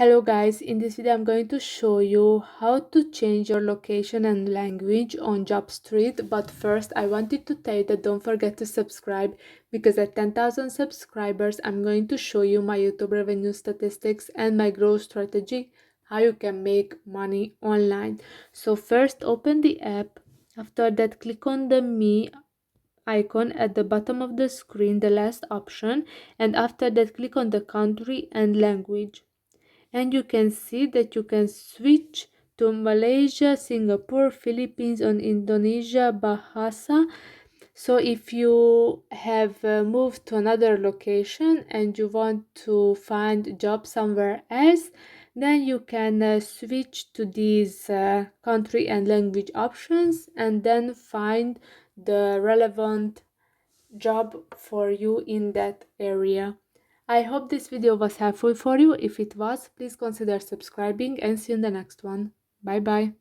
Hello guys, in this video I'm going to show you how to change your location and language on JobStreet. But first I wanted to tell you that don't forget to subscribe, because at 10,000 subscribers I'm going to show you my YouTube revenue statistics and my growth strategy, how you can make money online. So first open the app. After that click on the Me icon at the bottom of the screen, the last option, and after that click on the country and language. And you can see that you can switch to Malaysia, Singapore, Philippines, and Indonesia, Bahasa. So if you have moved to another location and you want to find a job somewhere else, then you can switch to these country and language options and then find the relevant job for you in that area. I hope this video was helpful for you. If it was, please consider subscribing and see you in the next one. Bye bye.